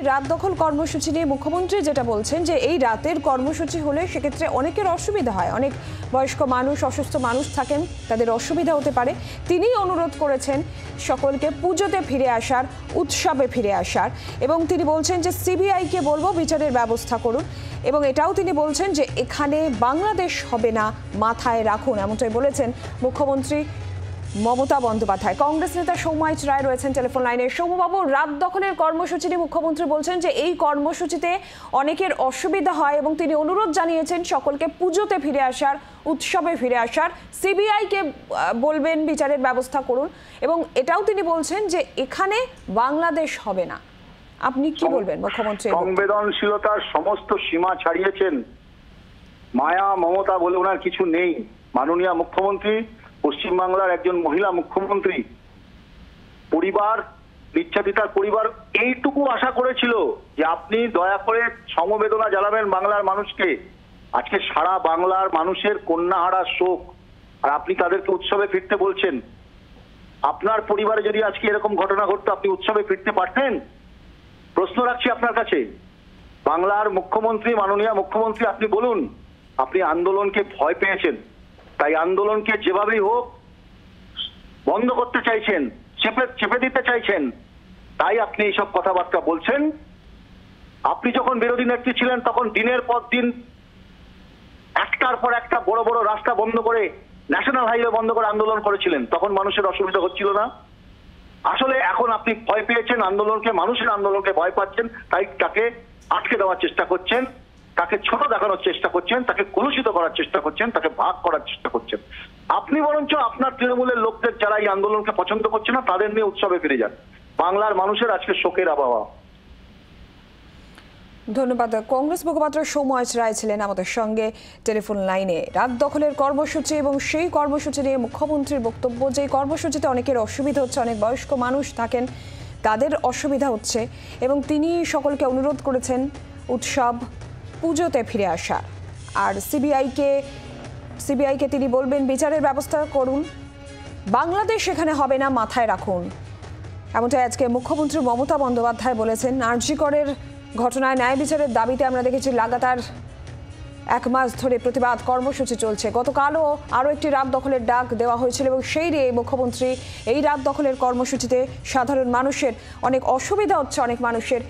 রাত দখল কর্মসূচি নিয়ে মুখ্যমন্ত্রী যেটা বলছেন যে এই রাতের কর্মসূচি হলে সেক্ষেত্রে অনেকের অসুবিধা হয়, অনেক বয়স্ক মানুষ, অসুস্থ মানুষ থাকেন, তাদের অসুবিধা হতে পারে। তিনি অনুরোধ করেছেন সকলকে পুজোতে ফিরে আসার, উৎসবে ফিরে আসার, এবং তিনি বলছেন যে সিবিআইকে বলবো বিচারের ব্যবস্থা করুন, এবং এটাও তিনি বলছেন যে এখানে বাংলাদেশ হবে না, মাথায় রাখুন, এমনটাই বলেছেন মুখ্যমন্ত্রী মমতা বন্দ্যোপাধ্যায়। কংগ্রেস নেতা সৌমাইচ রায় রয়েছেন টেলিফোন লাইনে। সৌম্যবাবু, রাত দখলের কর্মসূচি নিয়ে মুখ্যমন্ত্রী বলছেন যে এই কর্মসূচিতে অনেকের অসুবিধা হয় এবং তিনি অনুরোধ জানিয়েছেন সকলকে পুজোতে ফিরে আসার, উৎসবে ফিরে আসার, সিবিআইকে বলবেন বিচারের ব্যবস্থা করুন, এবং এটাও তিনি বলছেন যে এখানে বাংলাদেশ হবে না। আপনি কি বলবেন মুখ্যমন্ত্রী? সংবেদনশীলতার সমস্ত সীমা ছাড়িয়েছেন, মায়া মমতা বলে ওনার কিছু নেই। মাননীয় মুখ্যমন্ত্রী, পশ্চিমবাংলার একজন মহিলা মুখ্যমন্ত্রী, পরিবার, নির্যাতিতার পরিবার এইটুকু আশা করেছিল যে আপনি দয়া করে সমবেদনা জানাবেন বাংলার মানুষকে। আজকে সারা বাংলার মানুষের কন্যাহারা শোক, আর আপনি তাদেরকে উৎসবে ফিরতে বলছেন। আপনার পরিবারে যদি আজকে এরকম ঘটনা ঘটতো, আপনি উৎসবে ফিরতে পারতেন? প্রশ্ন রাখছি আপনার কাছে। বাংলার মুখ্যমন্ত্রী, মাননীয় মুখ্যমন্ত্রী, আপনি বলুন, আপনি আন্দোলনকে ভয় পেয়েছেন, তাই আন্দোলনকে যেভাবেই হোক বন্ধ করতে চাইছেন, চেপে দিতে চাইছেন, তাই আপনি এইসব কথাবার্তা বলছেন। আপনি যখন বিরোধী নেত্রী ছিলেন তখন দিনের পর দিন একটার পর একটা বড় বড় রাস্তা বন্ধ করে, ন্যাশনাল হাইওয়ে বন্ধ করে আন্দোলন করেছিলেন, তখন মানুষের অসুবিধা হচ্ছিল না? আসলে এখন আপনি ভয় পেয়েছেন আন্দোলনকে, মানুষের আন্দোলনকে ভয় পাচ্ছেন, তাই তাকে আটকে দেওয়ার চেষ্টা করছেন, তাকে ছোট দেখানোর চেষ্টা করছেন, তাকে কলুষিত করার চেষ্টা করছেন, তাকে ভাগ করার চেষ্টা করছেন। আপনি বরঞ্চ আপনার তৃণমূলের লোকদের যারা এই আন্দোলনকে পছন্দ করছে না তাদের নিয়ে উৎসবে ফিরে যান। বাংলার মানুষের আজকে শোকের আবহাওয়া। ধন্যবাদ। কংগ্রেস মুখপাত্র সৌমাইচ রায় ছিলেন আমাদের সঙ্গে টেলিফোন লাইনে। রাত দখলের কর্মসূচি এবং সেই কর্মসূচি নিয়ে মুখ্যমন্ত্রীর বক্তব্য যে এই কর্মসূচিতে অনেকের অসুবিধা হচ্ছে, অনেক বয়স্ক মানুষ থাকেন, তাদের অসুবিধা হচ্ছে, এবং তিনি সকলকে অনুরোধ করেছেন উৎসব, পুজোতে ফিরে আসার। আর সিবিআইকে তিনি বলবেন বিচারের ব্যবস্থা করুন, বাংলাদেশ এখানে হবে না, মাথায় রাখুন। এমনটাই আজকে মুখ্যমন্ত্রী মমতা বন্দ্যোপাধ্যায় বলেছেন। আরজি করের ঘটনায় ন্যায় বিচারের দাবিতে আমরা দেখেছি লাগাতার এক মাস ধরে প্রতিবাদ কর্মসূচি চলছে। গতকালও আরও একটি রাত দখলের ডাক দেওয়া হয়েছিল, এবং সেই নিয়ে মুখ্যমন্ত্রী এই রাত দখলের কর্মসূচিতে সাধারণ মানুষের অনেক অসুবিধা হচ্ছে, অনেক মানুষের,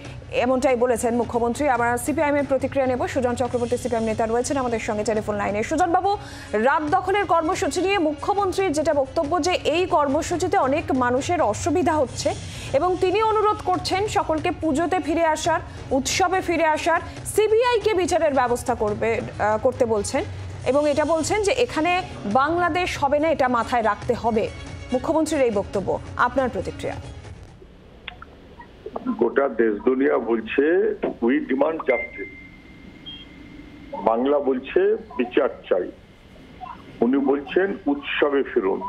এমনটাই বলেছেন মুখ্যমন্ত্রী। আমরা সিপিআইএমের প্রতিক্রিয়া নেব। সুজন চক্রবর্তী সিপিআইএম নেতা রয়েছেন আমাদের সঙ্গে টেলিফোন লাইনে। সুজনবাবু, রাত দখলের কর্মসূচি নিয়ে মুখ্যমন্ত্রীর যেটা বক্তব্য যে এই কর্মসূচিতে অনেক মানুষের অসুবিধা হচ্ছে, এবং তিনি অনুরোধ করছেন সকলকে পুজোতে ফিরে আসার, উৎসবে ফিরে আসার, সিবিআইকে বিচারের ব্যবস্থা করতে বলছেন, এবং এটা বলছেন যে এখানে বাংলাদেশ হবে না, এটা মাথায় রাখতে হবে। মুখ্যমন্ত্রীর এই বক্তব্য, আপনার প্রতিক্রিয়া? গোটা দেশ দুনিয়া বলছে উই ডিমান্ড জাস্টিস, বাংলা বলছে বিচার চাই, উনি বলছেন উৎসবে ফিরুন।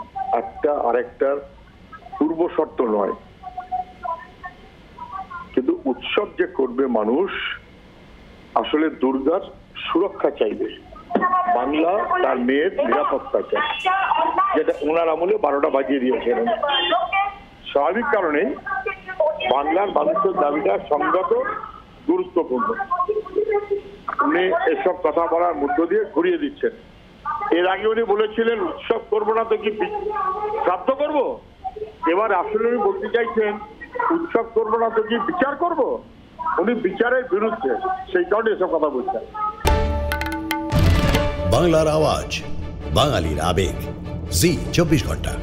একটা আরেকটার পূর্ব শর্ত নয়, কিন্তু উৎসব যে করবে মানুষ আসলে দুর্গার সুরক্ষা চাইবে, বাংলা তার মেয়ের নিরাপত্তা চাই, যেটা ওনার আমলে 12টা বাজিয়ে দিয়েছিলেন। স্বাভাবিক কারণে বাংলার মানুষের দাবিটা সংগত, গুরুত্বপূর্ণ। উনি এসব কথা বলার মধ্য দিয়ে ঘুরিয়ে দিচ্ছেন। এর আগে উনি বলেছিলেন উৎসব করবো না তো কি শ্রাদ্ধ করবো, এবার আসলে উনি বলতে চাইছেন উৎসব করবো না তো কি বিচার করবো। উনি বিচারের বিরুদ্ধে, সেই কারণে এসব কথা বলছেন। বাংলার আওয়াজ, বাঙালির আবেগ, জি 24 ঘন্টা।